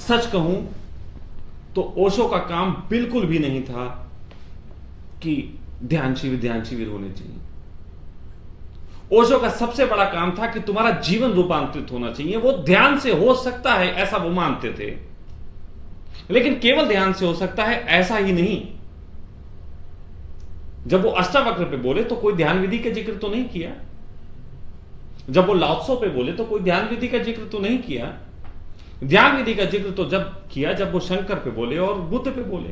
सच कहूं तो ओशो का काम बिल्कुल भी नहीं था कि ध्यान शिविर होने चाहिए। ओशो का सबसे बड़ा काम था कि तुम्हारा जीवन रूपांतरित होना चाहिए। वो ध्यान से हो सकता है ऐसा वो मानते थे, लेकिन केवल ध्यान से हो सकता है ऐसा ही नहीं। जब वो अष्टावक्र पे बोले तो कोई ध्यान विधि का जिक्र तो नहीं किया। जब वो लाओत्सो पे बोले तो कोई ध्यान विधि का जिक्र तो नहीं किया। ध्यान विधि का जिक्र तो जब किया जब वो शंकर पे बोले और बुद्ध पे बोले,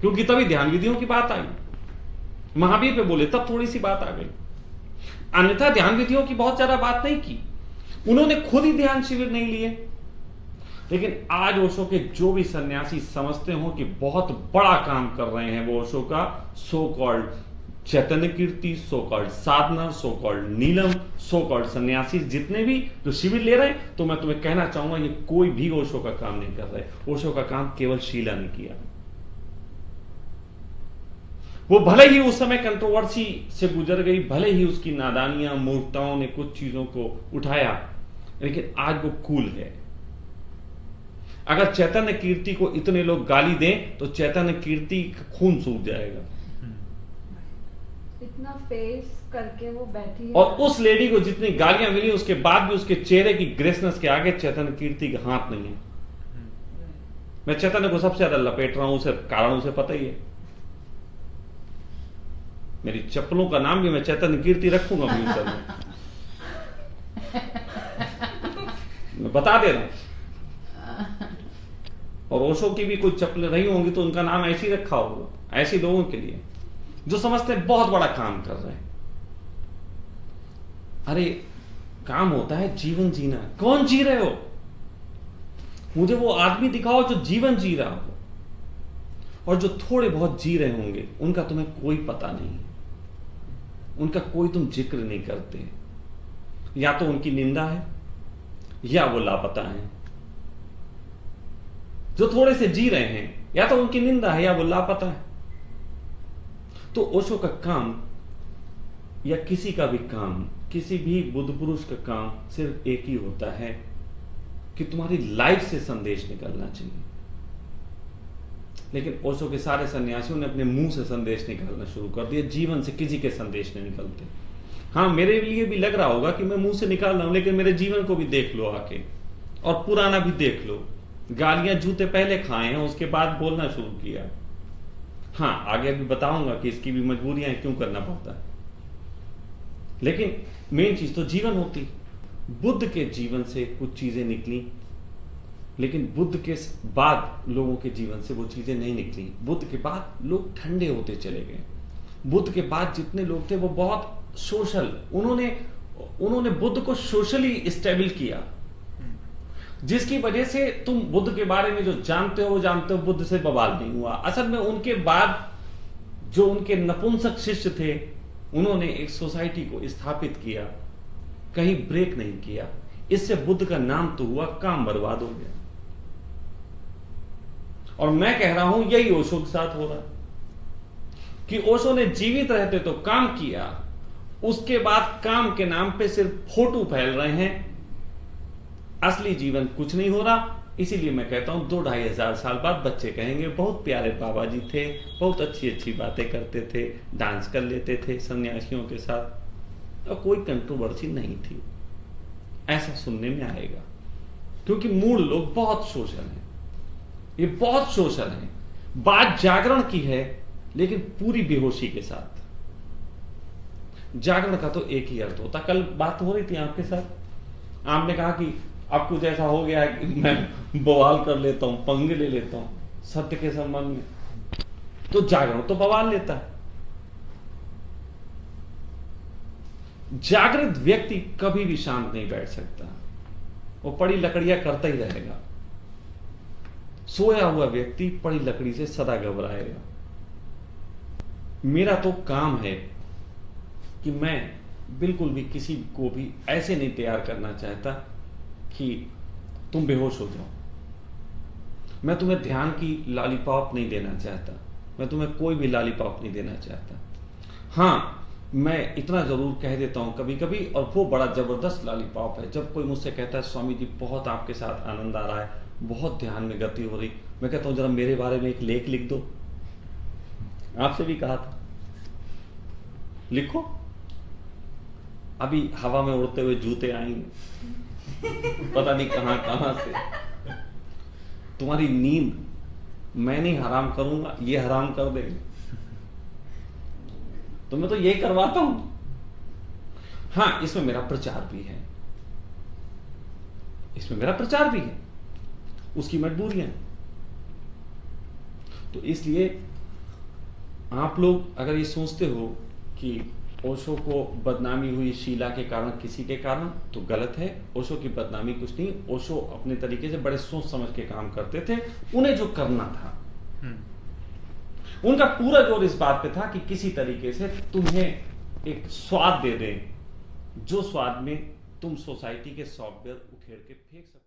क्योंकि तभी ध्यान विधियों की बात आई। महावीर पे बोले तब थोड़ी सी बात आ गई, अन्यथा ध्यान विधियों की बहुत ज्यादा बात नहीं की। उन्होंने खुद ही ध्यान शिविर नहीं लिए। लेकिन आज ओशो के जो भी सन्यासी समझते हो कि बहुत बड़ा काम कर रहे हैं, वो ओशो का सो कॉल्ड चैतन्य कीर्ति, सो कॉल्ड साधना, सो कॉल्ड नीलम, सो कॉल्ड सन्यासी जितने भी जो शिविर ले रहे हैं, तो मैं तुम्हें कहना चाहूंगा ये कोई भी ओशो का काम नहीं कर रहे। ओशो का काम केवल शीला ने किया। वो भले ही उस समय कंट्रोवर्सी से गुजर गई, भले ही उसकी नादानियां मूर्खताओं ने कुछ चीजों को उठाया, लेकिन आज वो कूल है। अगर चैतन्य कीर्ति को इतने लोग गाली दें तो चैतन्य कीर्ति का खून सूख जाएगा। इतना फेस करके वो बैठी है, और उस लेडी को जितनी गालियां मिली उसके बाद भी उसके चेहरे की ग्रेसनेस के आगे चैतन्य कीर्ति का हाथ नहीं है। मैं चैतन्य को सबसे ज्यादा लपेट रहा हूं, उसे कारण उसे पता ही है। मेरी चप्पलों का नाम भी मैं चैतन्य कीर्ति रखूंगा फ्यूचर में, मैं बता दे रहा हूं। और ओशो की भी कोई चप्पलें रही होंगी तो उनका नाम ऐसे ही रखा होगा, ऐसे लोगों के लिए जो समझते हैं बहुत बड़ा काम कर रहे हैं। अरे काम होता है जीवन जीना। कौन जी रहे हो? मुझे वो आदमी दिखाओ जो जीवन जी रहा हो, और जो थोड़े बहुत जी रहे होंगे उनका तुम्हें कोई पता नहीं, उनका कोई तुम जिक्र नहीं करते। या तो उनकी निंदा है या वो लापता है। जो थोड़े से जी रहे हैं या तो उनकी निंदा है या वो लापता है। तो ओशो का काम या किसी का भी काम, किसी भी बुद्ध पुरुष का काम सिर्फ एक ही होता है कि तुम्हारी लाइफ से संदेश निकलना चाहिए। लेकिन ओशो के सारे सन्यासियों ने अपने मुंह से संदेश निकालना शुरू कर दिया, जीवन से किसी के संदेश नहीं निकलते। हाँ, मेरे लिए भी लग रहा होगा कि मैं मुंह से निकाल रहा हूं, लेकिन मेरे जीवन को भी देख लो आके, और पुराना भी देख लो। गालियां जूते पहले खाए हैं, उसके बाद बोलना शुरू किया। हाँ, आगे भी बताऊंगा कि इसकी भी मजबूरियां क्यों करना पड़ता है, लेकिन मेन चीज तो जीवन होती। बुद्ध के जीवन से कुछ चीजें निकली, लेकिन बुद्ध के बाद लोगों के जीवन से वो चीजें नहीं निकली। बुद्ध के बाद लोग ठंडे होते चले गए। बुद्ध के बाद जितने लोग थे वो बहुत सोशल, उन्होंने बुद्ध को सोशली स्टेबल किया, जिसकी वजह से तुम बुद्ध के बारे में जो जानते हो वो जानते हो, बुद्ध से बवाल नहीं हुआ। असल में उनके बाद जो उनके नपुंसक शिष्य थे, उन्होंने एक सोसाइटी को स्थापित किया, कहीं ब्रेक नहीं किया। इससे बुद्ध का नाम तो हुआ, काम बर्बाद हो गया। और मैं कह रहा हूं यही ओशो के साथ हो रहा कि ओशो ने जीवित रहते तो काम किया, उसके बाद काम के नाम पे सिर्फ फोटो फैल रहे हैं, असली जीवन कुछ नहीं हो रहा। इसीलिए मैं कहता हूं 2-2,500 साल बाद बच्चे कहेंगे बहुत प्यारे बाबा जी थे, बहुत अच्छी अच्छी बातें करते थे, डांस कर लेते थे सन्यासियों के साथ, और कोई कंट्रोवर्सी नहीं थी। ऐसा सुनने में आएगा, क्योंकि मूल लोग बहुत सोशल हैं, ये बहुत सोशल हैं। बात जागरण की है, लेकिन पूरी बेहोशी के साथ। जागरण का तो एक ही अर्थ होता। कल बात हो रही थी आपके साथ, आपने कहा कि अब कुछ ऐसा हो गया है कि मैं बवाल कर लेता हूं, पंगे ले लेता हूं सत्य के संबंध में, तो जागरण तो बवाल लेता है। जागृत व्यक्ति कभी भी शांत नहीं बैठ सकता, वो पड़ी लकड़ियां करता ही रहेगा। सोया हुआ व्यक्ति पड़ी लकड़ी से सदा घबराएगा। मेरा तो काम है कि मैं बिल्कुल भी किसी को भी ऐसे नहीं तैयार करना चाहता कि तुम बेहोश हो जाओ। मैं तुम्हें ध्यान की लॉलीपॉप नहीं देना चाहता, मैं तुम्हें कोई भी लॉलीपॉप नहीं देना चाहता। हां, मैं इतना जरूर कह देता हूँ कभी कभी, और वो बड़ा जबरदस्त लॉलीपॉप है। जब कोई मुझसे कहता है स्वामी जी बहुत आपके साथ आनंद आ रहा है, बहुत ध्यान में गति हो रही, मैं कहता हूँ जरा मेरे बारे में एक लेख लिख दो। आपसे भी कहा था लिखो, अभी हवा में उड़ते हुए जूते आएंगे पता नहीं कहां कहां से। तुम्हारी नींद मैं नहीं हराम करूंगा, ये हराम कर देंगे। तो मैं तो यही करवाता हूं। हाँ, इसमें मेरा प्रचार भी है, इसमें मेरा प्रचार भी है, उसकी मजबूरियां। तो इसलिए आप लोग अगर ये सोचते हो कि ओशो को बदनामी हुई शीला के कारण, किसी के कारण, तो गलत है। ओशो की बदनामी कुछ नहीं। ओशो अपने तरीके से बड़े सोच समझ के काम करते थे। उन्हें जो करना था, उनका पूरा जोर इस बात पे था कि किसी तरीके से तुम्हें एक स्वाद दे दें, जो स्वाद में तुम सोसाइटी के सॉफ्टवेयर उखेड़ के फेंक सकते।